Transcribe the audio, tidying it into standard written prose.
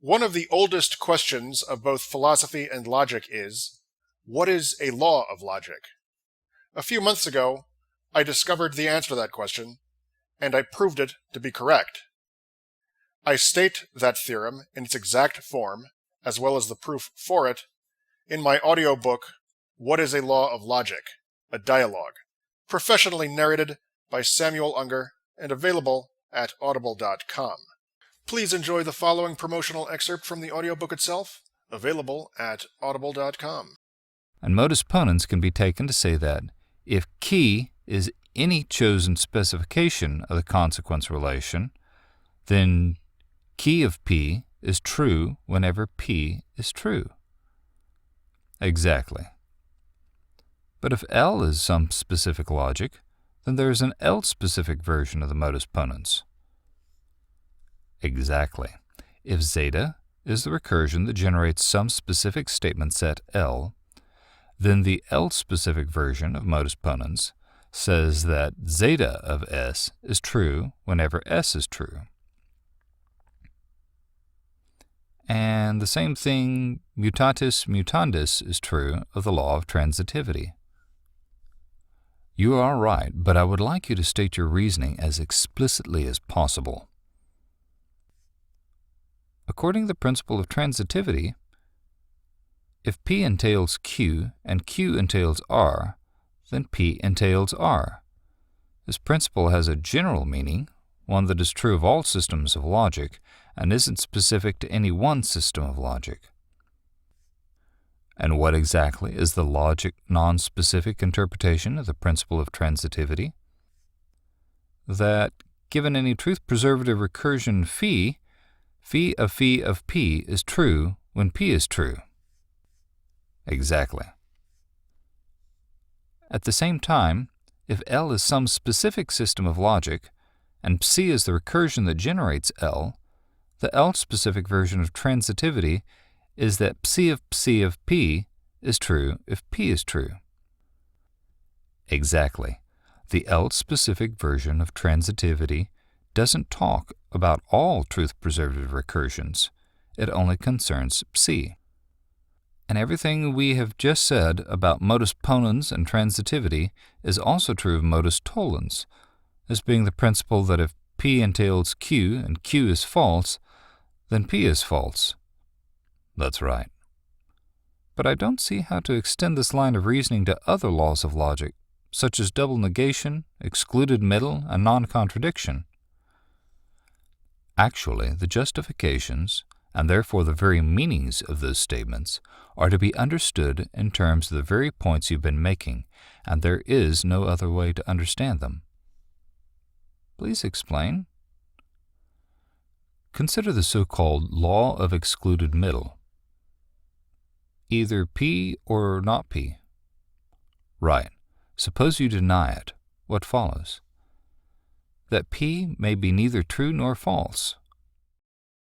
One of the oldest questions of both philosophy and logic is, what is a law of logic? A few months ago, I discovered the answer to that question, and I proved it to be correct. I state that theorem in its exact form, as well as the proof for it, in my audiobook, What is a Law of Logic? A Dialogue, professionally narrated by Samuel Unger and available at audible.com. Please enjoy the following promotional excerpt from the audiobook itself, available at audible.com. And modus ponens can be taken to say that if key is any chosen specification of the consequence relation, then key of P is true whenever P is true. Exactly. But if L is some specific logic, then there is an L-specific version of the modus ponens. Exactly. If zeta is the recursion that generates some specific statement set L, then the L-specific version of modus ponens says that zeta of S is true whenever S is true. And the same thing, mutatis mutandis, is true of the law of transitivity. You are right, but I would like you to state your reasoning as explicitly as possible. According to the principle of transitivity, if P entails Q and Q entails R, then P entails R. This principle has a general meaning, one that is true of all systems of logic and isn't specific to any one system of logic. And what exactly is the logic non-specific interpretation of the principle of transitivity? That given any truth-preservative recursion phi of P is true when P is true. Exactly. At the same time, if L is some specific system of logic, and Psi is the recursion that generates L, the L-specific version of transitivity is that Psi of P is true if P is true. Exactly. The L-specific version of transitivity doesn't talk about all truth-preservative recursions. It only concerns Psi. And everything we have just said about modus ponens and transitivity is also true of modus tollens, as being the principle that if P entails Q and Q is false, then P is false. That's right. But I don't see how to extend this line of reasoning to other laws of logic, such as double negation, excluded middle, and non-contradiction. Actually, the justifications, and therefore the very meanings of those statements, are to be understood in terms of the very points you've been making, and there is no other way to understand them. Please explain. Consider the so-called law of excluded middle. Either P or not P. Right. Suppose you deny it. What follows? That P may be neither true nor false.